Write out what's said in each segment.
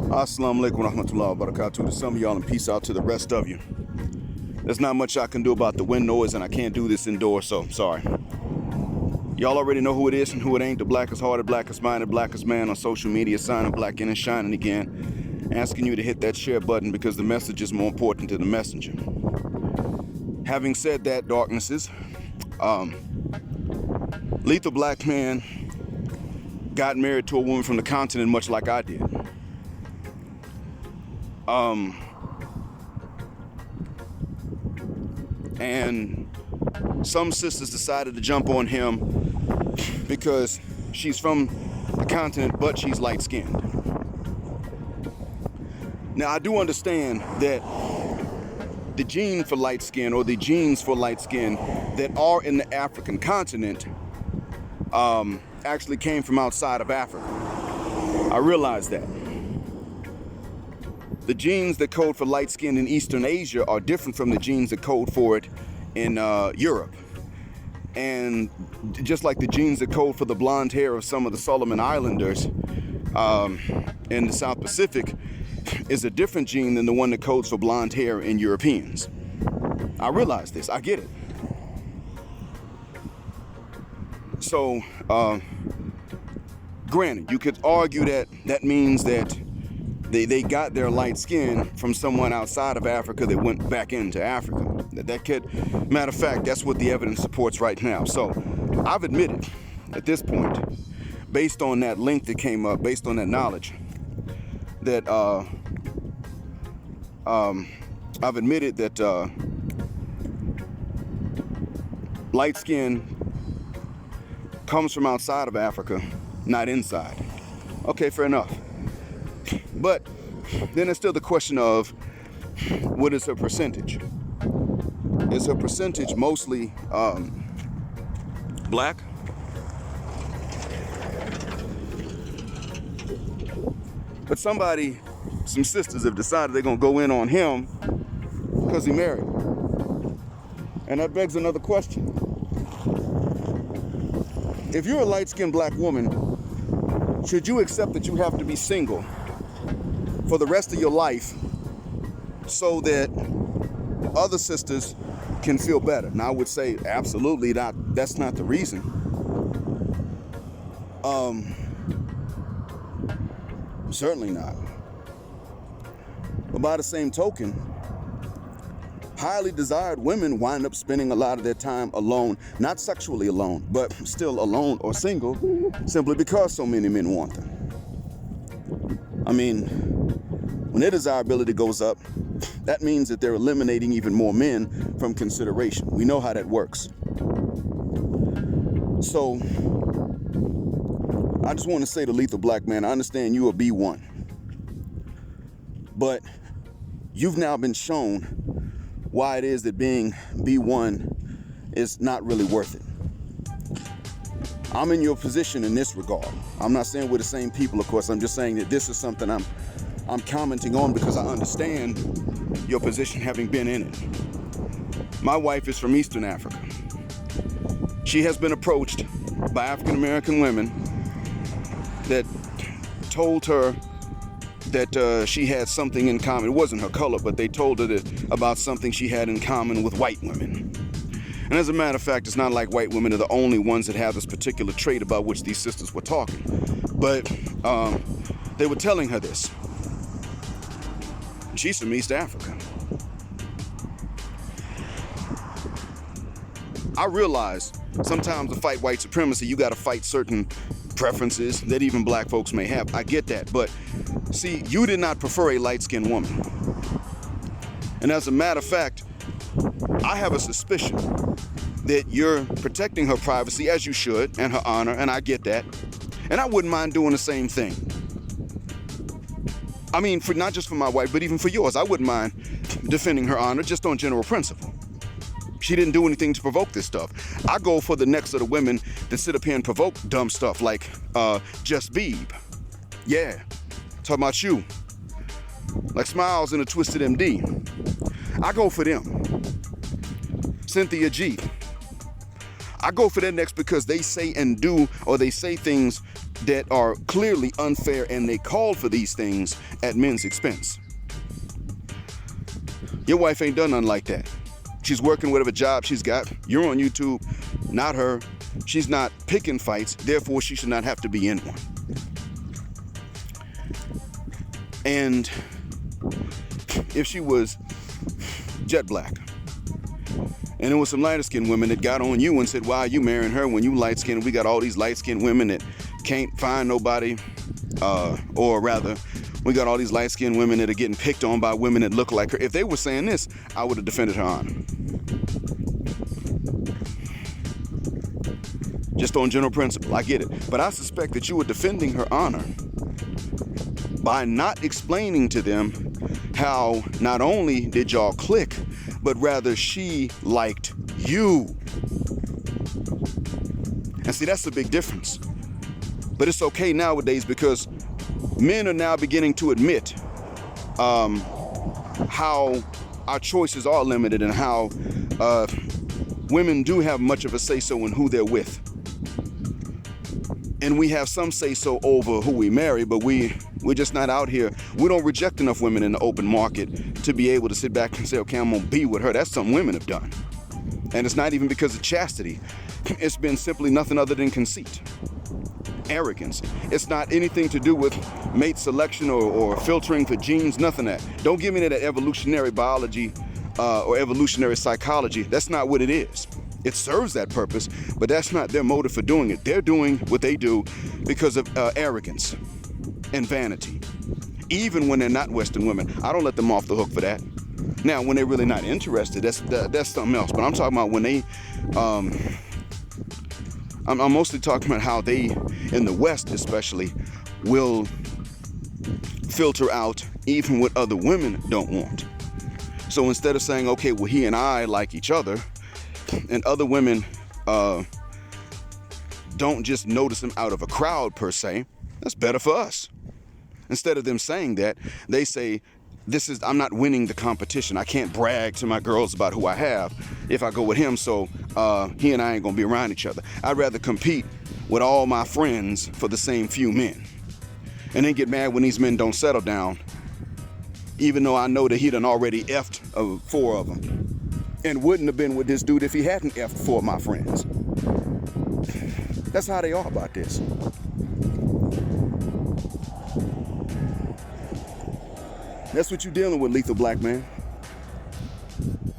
Assalamu alaikum wa rahmatullahi wa barakatuh to some of y'all, and peace out to the rest of you. There's not much I can do about the wind noise, and I can't do this indoors, so sorry. Y'all already know who it is and who it ain't. The blackest hearted, blackest minded, blackest man on social media, signing black in and shining again. Asking you to hit that share button because the message is more important than the messenger. Having said that, darknesses, Lethal Blackman got married to a woman from the continent much like I did. And some sisters decided to jump on him because she's from the continent, but she's light-skinned. Now, I do understand that the gene for light skin, or the genes for light skin that are in the African continent actually came from outside of Africa. I realize that. The genes that code for light skin in Eastern Asia are different from the genes that code for it in Europe. And just like the genes that code for the blonde hair of some of the Solomon Islanders in the South Pacific is a different gene than the one that codes for blonde hair in Europeans. I realize this, I get it. So, granted, you could argue that that means that they got their light skin from someone outside of Africa that went back into Africa. That could, matter of fact, that's what the evidence supports right now. So I've admitted at this point, based on that link that came up, based on that knowledge, that I've admitted that light skin comes from outside of Africa, not inside. Okay, fair enough. But then there's still the question of what is her percentage? Is her percentage mostly black? But some sisters have decided they're gonna go in on him because he married. And that begs another question. If you're a light-skinned black woman, should you accept that you have to be single for the rest of your life so that other sisters can feel better? Now, I would say absolutely not. That's not the reason. Certainly not. But by the same token, highly desired women wind up spending a lot of their time alone, not sexually alone, but still alone or single, simply because so many men want them. I mean, when their desirability goes up, that means that they're eliminating even more men from consideration. We know how that works. So, I just want to say to Lethal Blackman, I understand you a B1. But you've now been shown why it is that being B1 is not really worth it. I'm in your position in this regard. I'm not saying we're the same people, of course. I'm just saying that this is something I'm commenting on because I understand your position, having been in it. My wife is from Eastern Africa. She has been approached by African American women that told her that she had something in common. It wasn't her color, but they told her about something she had in common with white women. And as a matter of fact, it's not like white women are the only ones that have this particular trait about which these sisters were talking. But they were telling her this. She's from East Africa. I realize sometimes to fight white supremacy, you got to fight certain preferences that even black folks may have. I get that. But see, you did not prefer a light-skinned woman. And as a matter of fact, I have a suspicion that you're protecting her privacy, as you should, and her honor, and I get that. And I wouldn't mind doing the same thing. I mean, for not just for my wife, but even for yours. I wouldn't mind defending her honor just on general principle. She didn't do anything to provoke this stuff. I go for the necks of the women that sit up here and provoke dumb stuff like Just Beeb. Yeah, talking about you. Like Smiles in a Twisted MD. I go for them. Cynthia G. I go for their necks because they say and do, or they say things that are clearly unfair, and they call for these things at men's expense. Your wife ain't done nothing like that. She's working whatever job she's got. You're on YouTube, not her. She's not picking fights, therefore she should not have to be in one. And if she was jet black, and there was some lighter skinned women that got on you and said, why are you marrying her when you light skinned? We got all these light skinned women that can't find nobody, or rather, we got all these light skinned women that are getting picked on by women that look like her. If they were saying this, I would have defended her honor. Just on general principle, I get it. But I suspect that you were defending her honor by not explaining to them how not only did y'all click, but rather she liked you. And see, that's the big difference. But it's okay nowadays because men are now beginning to admit how our choices are limited and how women do have much of a say-so in who they're with. And we have some say-so over who we marry, but we're just not out here. We don't reject enough women in the open market to be able to sit back and say, okay, I'm gonna be with her. That's something women have done. And it's not even because of chastity. It's been simply nothing other than conceit, arrogance. It's not anything to do with mate selection or filtering for genes, nothing of that. Don't give me that evolutionary biology or evolutionary psychology. That's not what it is. It serves that purpose, but that's not their motive for doing it. They're doing what they do because of arrogance and vanity. Even when they're not Western women, I don't let them off the hook for that. Now, when they're really not interested, that's something else. But I'm talking about when they, I'm mostly talking about how they, in the West especially, will filter out even what other women don't want. So instead of saying, okay, well, he and I like each other, and other women don't just notice him out of a crowd per se, that's better for us. Instead of them saying that, they say, I'm not winning the competition. I can't brag to my girls about who I have if I go with him, so he and I ain't gonna be around each other. I'd rather compete with all my friends for the same few men. And then get mad when these men don't settle down, even though I know that he done already effed 4 of them. And wouldn't have been with this dude if he hadn't effed 4 of my friends. That's how they are about this. That's what you're dealing with, lethal black man.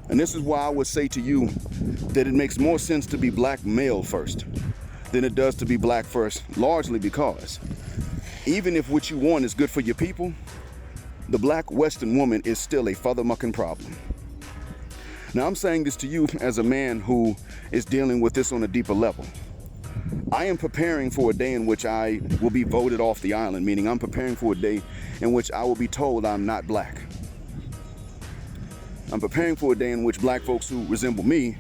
And this is why I would say to you that it makes more sense to be black male first than it does to be black first, largely because even if what you want is good for your people, the black Western woman is still a father-mucking problem. Now, I'm saying this to you as a man who is dealing with this on a deeper level. I am preparing for a day in which I will be voted off the island, meaning I'm preparing for a day in which I will be told I'm not black. I'm preparing for a day in which black folks who resemble me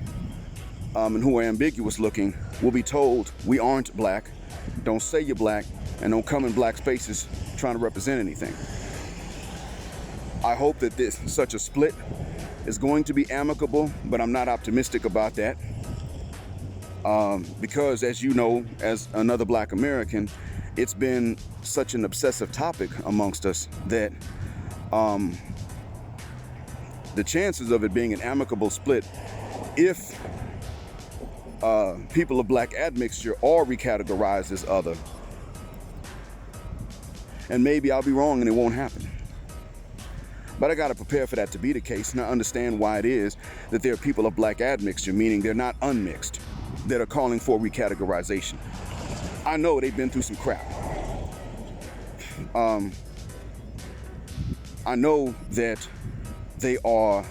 and who are ambiguous looking will be told we aren't black, don't say you're black, and don't come in black spaces trying to represent anything. I hope that such a split is going to be amicable, but I'm not optimistic about that. Because as you know, as another black American, it's been such an obsessive topic amongst us that the chances of it being an amicable split, if people of black admixture are recategorized as other, and maybe I'll be wrong and it won't happen. But I got to prepare for that to be the case, and I understand why it is that there are people of black admixture, meaning they're not unmixed, that are calling for recategorization. I know they've been through some crap. I know that they are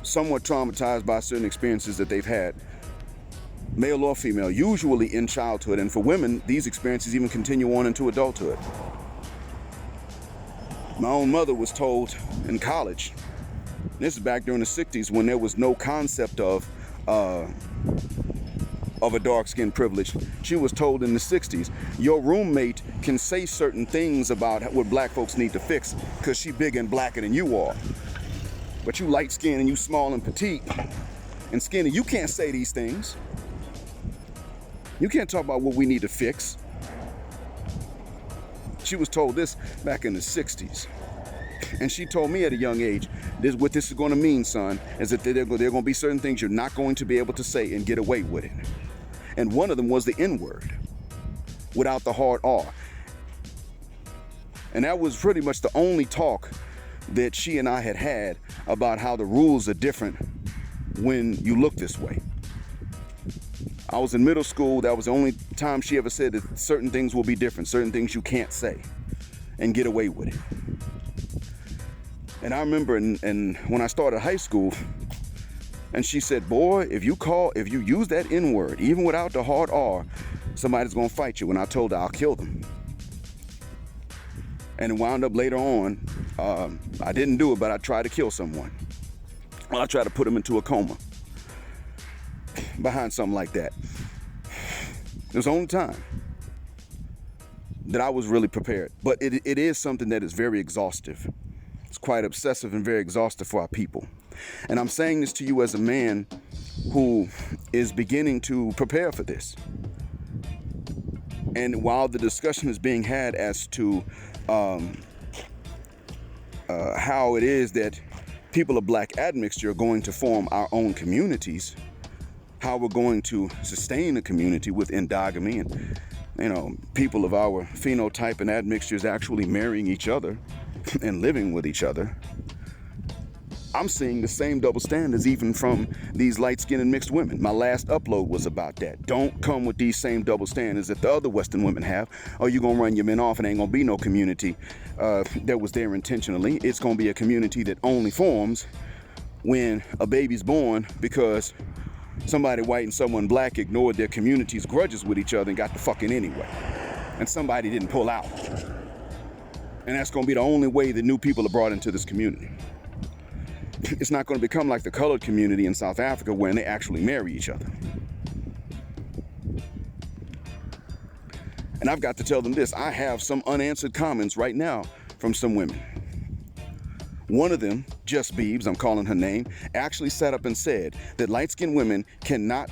somewhat traumatized by certain experiences that they've had, male or female, usually in childhood. And for women, these experiences even continue on into adulthood. My own mother was told in college, this is back during the 60s when there was no concept of a dark-skin privilege. She was told in the 60s, your roommate can say certain things about what black folks need to fix because she bigger and blacker than you are. But you light-skinned and you small and petite and skinny, you can't say these things. You can't talk about what we need to fix. She was told this back in the 60s. And she told me at a young age, what this is going to mean, son, is that there are going to be certain things you're not going to be able to say and get away with it. And one of them was the N-word, without the hard R. And that was pretty much the only talk that she and I had about how the rules are different when you look this way. I was in middle school. That was the only time she ever said that certain things will be different, certain things you can't say and get away with it. And I remember and when I started high school, and she said, boy, if you use that N-word, even without the hard R, somebody's gonna fight you. And I told her I'll kill them. And it wound up later on, I didn't do it, but I tried to kill someone. Well, I tried to put them into a coma behind something like that. It was the only time that I was really prepared. But it is something that is very exhaustive. It's quite obsessive and very exhaustive for our people. And I'm saying this to you as a man who is beginning to prepare for this. And while the discussion is being had as to how it is that people of black admixture are going to form our own communities, how we're going to sustain a community with endogamy and, you know, people of our phenotype and admixtures actually marrying each other and living with each other, I'm seeing the same double standards even from these light-skinned and mixed women. My last upload was about that. Don't come with these same double standards that the other Western women have, or you're gonna run your men off and ain't gonna be no community that was there intentionally. It's gonna be a community that only forms when a baby's born because somebody white and someone black ignored their community's grudges with each other and got the fucking anyway. And somebody didn't pull out. And that's gonna be the only way that new people are brought into this community. It's not going to become like the colored community in South Africa when they actually marry each other. And I've got to tell them this. I have some unanswered comments right now from some women. One of them, Just Beebs, I'm calling her name, actually sat up and said that light-skinned women cannot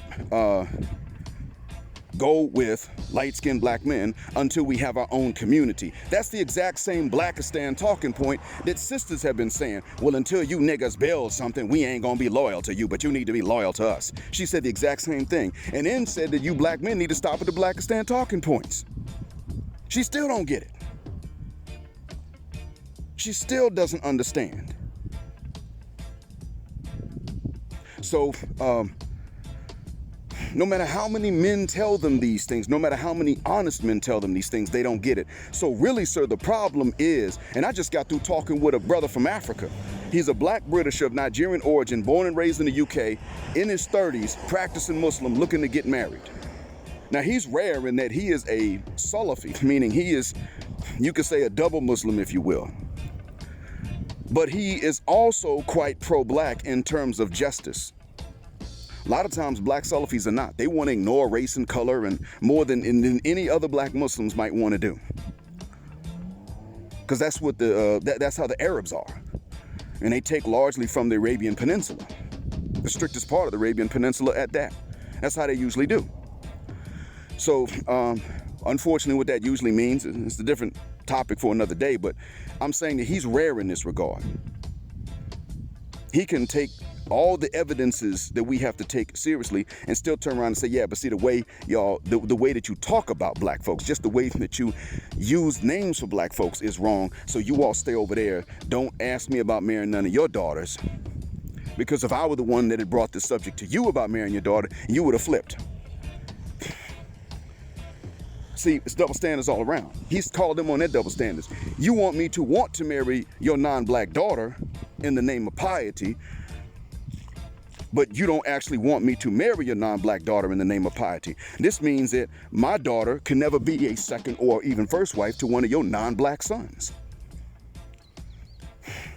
go with light-skinned black men until we have our own community. That's the exact same Blackistan talking point that sisters have been saying. Well, until you niggas build something, we ain't gonna be loyal to you, but you need to be loyal to us. She said the exact same thing. And then said that you black men need to stop with the Blackistan talking points. She still don't get it. She still doesn't understand. So, no matter how many men tell them these things, no matter how many honest men tell them these things, they don't get it. So really, sir, the problem is, and I just got through talking with a brother from Africa. He's a black British of Nigerian origin, born and raised in the UK, in his 30s, practicing Muslim, looking to get married. Now, he's rare in that he is a Salafi, meaning he is, you could say, a double Muslim, if you will. But he is also quite pro-black in terms of justice. A lot of times black Salafis are not. They want to ignore race and color and more than any other black Muslims might want to do. Because that's what that's how the Arabs are. And they take largely from the Arabian Peninsula. The strictest part of the Arabian Peninsula at that. That's how they usually do. So, unfortunately, what that usually means, it's a different topic for another day, but I'm saying that he's rare in this regard. He can take all the evidences that we have to take seriously and still turn around and say, yeah, but see, the way y'all, the way that you talk about black folks, just the way that you use names for black folks is wrong. So you all stay over there. Don't ask me about marrying none of your daughters. Because if I were the one that had brought this subject to you about marrying your daughter, you would have flipped. See, it's double standards all around. He's called them on their double standards. You want me to want to marry your non-black daughter in the name of piety, but you don't actually want me to marry your non-black daughter in the name of piety. This means that my daughter can never be a second or even first wife to one of your non-black sons.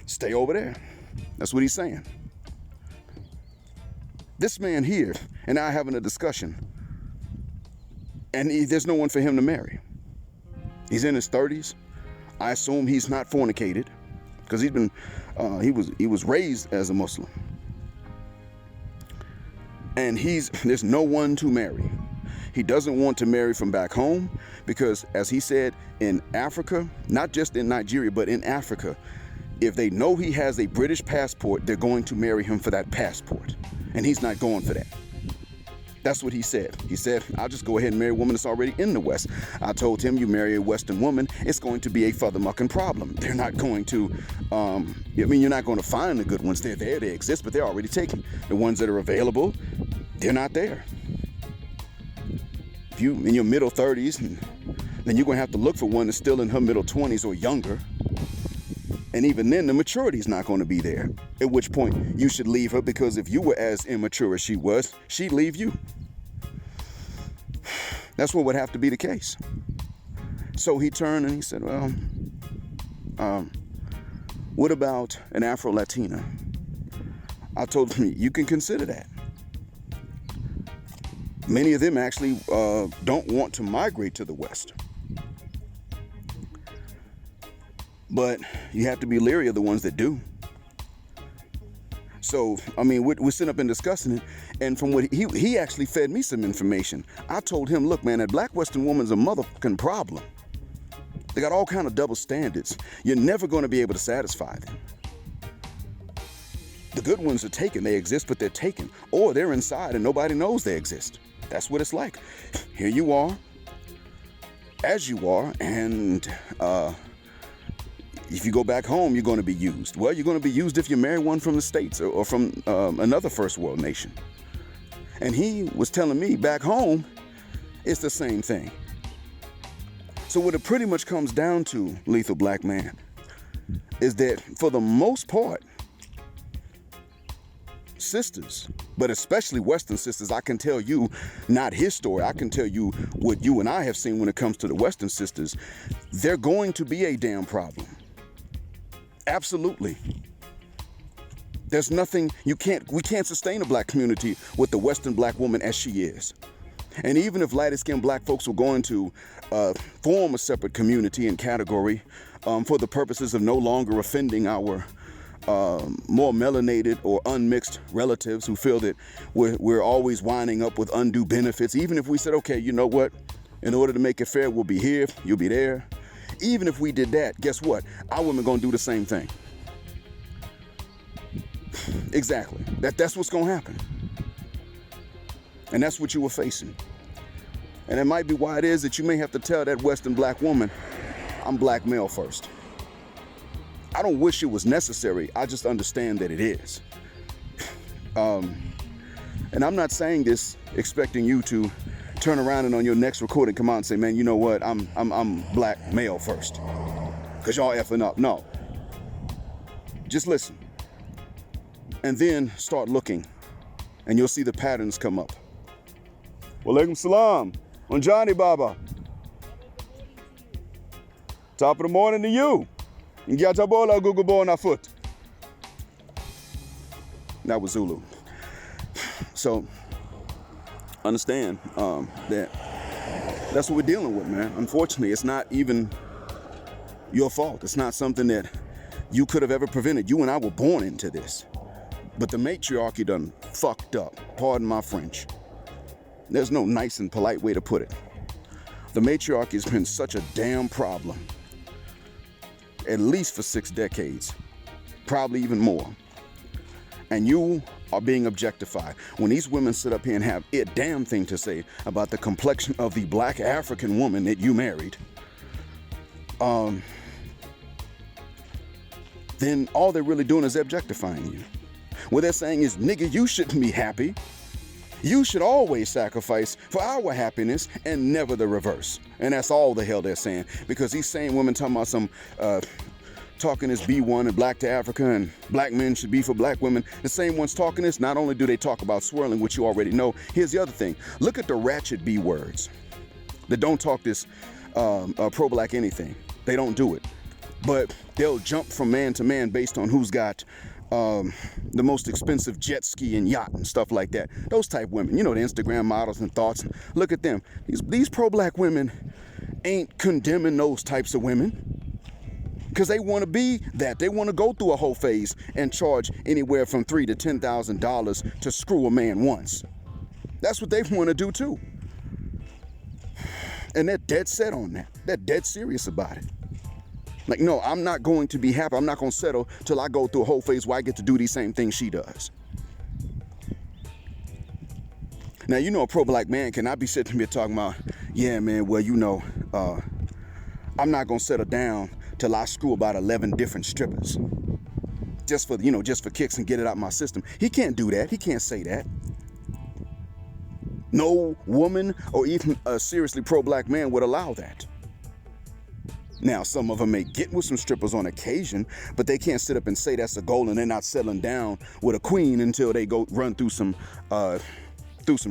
Stay over there. That's what he's saying. This man here and I having a discussion, and there's no one for him to marry. He's in his 30s. I assume he's not fornicated because he's been, he was raised as a Muslim. And there's no one to marry. He doesn't want to marry from back home because, as he said, in Africa, not just in Nigeria, but in Africa, if they know he has a British passport, they're going to marry him for that passport. And he's not going for that. That's what he said. He said, I'll just go ahead and marry a woman that's already in the West. I told him, you marry a Western woman, it's going to be a furthermucking problem. They're not going to, you're not going to find the good ones. They're there, they exist, but they're already taken. The ones that are available, they're not there. If you in your middle 30s, then you're going to have to look for one that's still in her middle 20s or younger. And even then, the maturity is not going to be there. At which point, you should leave her, because if you were as immature as she was, she'd leave you. That's what would have to be the case. So he turned and he said, well, what about an Afro-Latina? I told him, you can consider that. Many of them actually don't want to migrate to the West. But you have to be leery of the ones that do. So, we're sitting up and discussing it, and from what he actually fed me some information. I told him, look, man, that black Western woman's a motherfucking problem. They got all kind of double standards. You're never going to be able to satisfy them. The good ones are taken. They exist, but they're taken. Or they're inside and nobody knows they exist. That's what it's like. Here you are, as you are, and if you go back home, you're going to be used. Well, you're going to be used if you marry one from the States or from another first world nation. And he was telling me back home, it's the same thing. So what it pretty much comes down to, Lethal Black Man, is that for the most part, sisters, but especially Western sisters, I can tell you not his story. I can tell you what you and I have seen when it comes to the Western sisters. They're going to be a damn problem. Absolutely. There's nothing, we can't sustain a black community with the Western black woman as she is. And even if lighter-skinned black folks were going to form a separate community and category for the purposes of no longer offending our more melanated or unmixed relatives who feel that we're always winding up with undue benefits, even if we said, okay, you know what, in order to make it fair, we'll be here, you'll be there. Even if we did that, guess what? Our women gonna do the same thing. Exactly. That's what's gonna happen. And that's what you were facing. And it might be why it is that you may have to tell that Western black woman, I'm black male first. I don't wish it was necessary. I just understand that it is. And I'm not saying this expecting you to turn around and on your next recording come out and say, man, you know what, I'm black male first. Because y'all effing up. No. Just listen. And then start looking. And you'll see the patterns come up. Walaikum salam. On Johnny Baba. Top of the morning to you. Ngiyatabola gugubona foot. That was Zulu. So, understand that's what we're dealing with, man. Unfortunately, it's not even your fault. It's not something that you could have ever prevented. You and I were born into this. But the matriarchy done fucked up. Pardon my French. There's no nice and polite way to put it. The matriarchy has been such a damn problem. At least for 6 decades. Probably even more. And you are being objectified. When these women sit up here and have a damn thing to say about the complexion of the black African woman that you married, then all they're really doing is objectifying you. What they're saying is, nigga, you shouldn't be happy. You should always sacrifice for our happiness and never the reverse. And that's all the hell they're saying. Because these same women talking about some talking this B1 and black to Africa and black men should be for black women. The same ones talking this, not only do they talk about swirling, which you already know, here's the other thing. Look at the ratchet B words that don't talk this pro-black anything. They don't do it. But they'll jump from man to man based on who's got the most expensive jet ski and yacht and stuff like that. Those type women, you know, the Instagram models and thoughts. Look at them. These pro-black women ain't condemning those types of women. Because they want to be that. They want to go through a whole phase and charge anywhere from $3,000 to $10,000 to screw a man once. That's what they want to do too. And they're dead set on that. They're dead serious about it. Like, no, I'm not going to be happy. I'm not going to settle till I go through a whole phase where I get to do these same things she does. Now, you know, a pro-black man cannot be sitting here talking about, yeah, man, well, you know, I'm not going to settle down till I screw about 11 different strippers. Just for, you know, just for kicks and get it out of my system. He can't do that. He can't say that. No woman or even a seriously pro-black man would allow that. Now, some of them may get with some strippers on occasion, but they can't sit up and say that's a goal and they're not settling down with a queen until they go run through some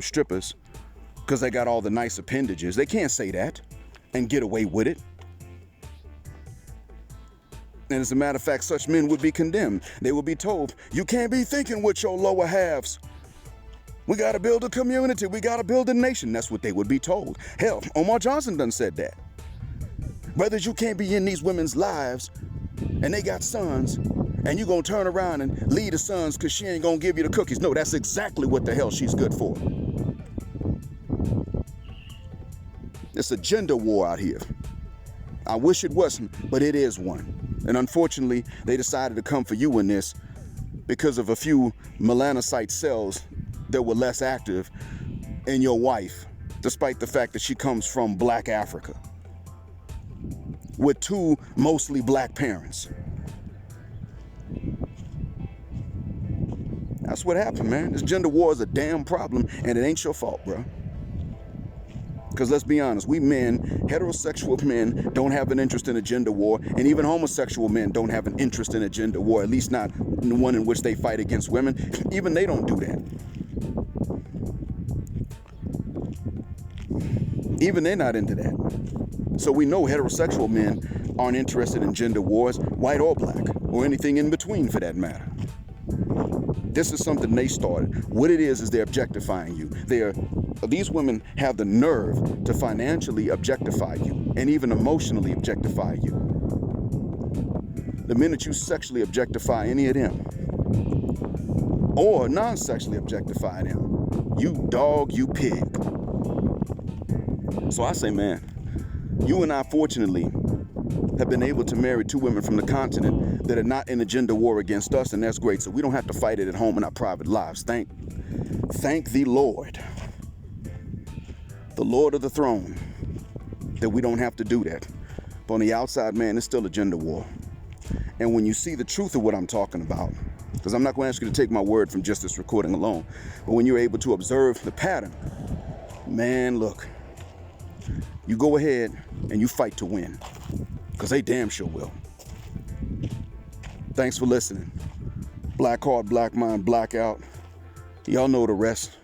strippers because they got all the nice appendages. They can't say that and get away with it. And as a matter of fact, such men would be condemned. They would be told, you can't be thinking with your lower halves. We got to build a community. We got to build a nation. That's what they would be told. Hell, Omar Johnson done said that. Brothers, you can't be in these women's lives and they got sons and you going to turn around and lead the sons because she ain't going to give you the cookies. No, that's exactly what the hell she's good for. It's a gender war out here. I wish it wasn't, but it is one. And unfortunately, they decided to come for you in this because of a few melanocyte cells that were less active in your wife, despite the fact that she comes from Black Africa with two mostly black parents. That's what happened, man. This gender war is a damn problem, and it ain't your fault, bro. Because let's be honest, we men, heterosexual men, don't have an interest in a gender war, and even homosexual men don't have an interest in a gender war, at least not the one in which they fight against women. Even they don't do that. Even they're not into that. So we know heterosexual men aren't interested in gender wars, white or black, or anything in between for that matter. This is something they started. What it is they're objectifying you. These women have the nerve to financially objectify you and even emotionally objectify you. The minute you sexually objectify any of them or non-sexually objectify them, you dog, you pig. So I say, man, you and I fortunately have been able to marry two women from the continent that are not in a gender war against us, and that's great. So we don't have to fight it at home in our private lives. Thank the Lord. The Lord of the throne, that we don't have to do that. But on the outside, man, it's still a gender war. And when you see the truth of what I'm talking about, because I'm not going to ask you to take my word from just this recording alone, but when you're able to observe the pattern, man, look, you go ahead and you fight to win, because they damn sure will. Thanks for listening. Black heart, black mind, blackout. Y'all know the rest.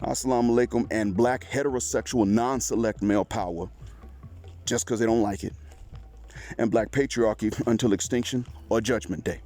Assalamu alaikum, and black heterosexual non-select male power just because they don't like it. And black patriarchy until extinction or judgment day.